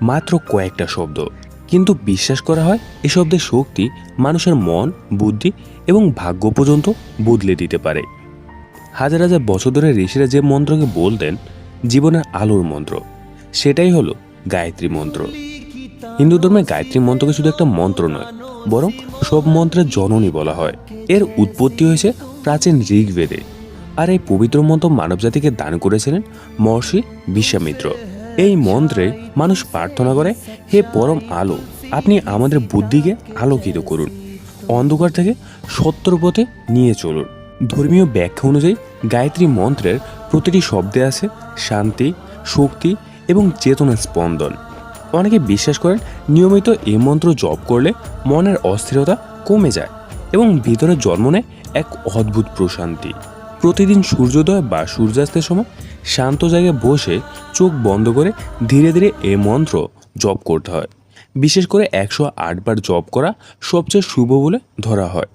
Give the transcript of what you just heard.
মাত্র কয়েকটা শব্দ, কিন্তু বিশ্বাস করা হয় এই শব্দের শক্তি মানুষের মন, বুদ্ধি এবং ভাগ্য পর্যন্ত বদলে দিতে পারে। হাজার হাজার বছর ধরে ঋষিরা যে মন্ত্রকে বলতেন জীবনের আলোর মন্ত্র, সেটাই হলো গায়ত্রী মন্ত্র। হিন্দু ধর্মে গায়ত্রী মন্ত্রকে শুধু একটা মন্ত্র নয়, বরং সব মন্ত্রের জননী বলা হয়। এর উৎপত্তি হয়েছে প্রাচীন ঋগ্বেদে, আর এই পবিত্র মন্ত্র মানবজাতিকে দান করেছিলেন মহর্ষি বিশ্বামিত্র। এই মন্ত্রে মানুষ প্রার্থনা করে, হে পরম আলো, আপনি আমাদের বুদ্ধিকে আলোকিত করুন, অন্ধকার থেকে সত্যর পথে নিয়ে চলুন। ধর্মীয় ব্যাখ্যা অনুযায়ী গায়ত্রী মন্ত্রের প্রতিটি শব্দে আছে শান্তি, শক্তি এবং চেতনার স্পন্দন। অনেকে বিশ্বাস করেন নিয়মিত এই মন্ত্র জপ করলে মনের অস্থিরতা কমে যায় এবং ভিতরে জন্ম নেয় এক অদ্ভুত প্রশান্তি। প্রতিদিন সূর্যোদয় বা সূর্যাস্তের সময় শান্ত জায়গায় বসে চোখ বন্ধ করে ধীরে ধীরে এই মন্ত্র জপ করতে হয়। বিশেষ করে 108 বার জপ করা সবচেয়ে শুভ বলে ধরা হয়।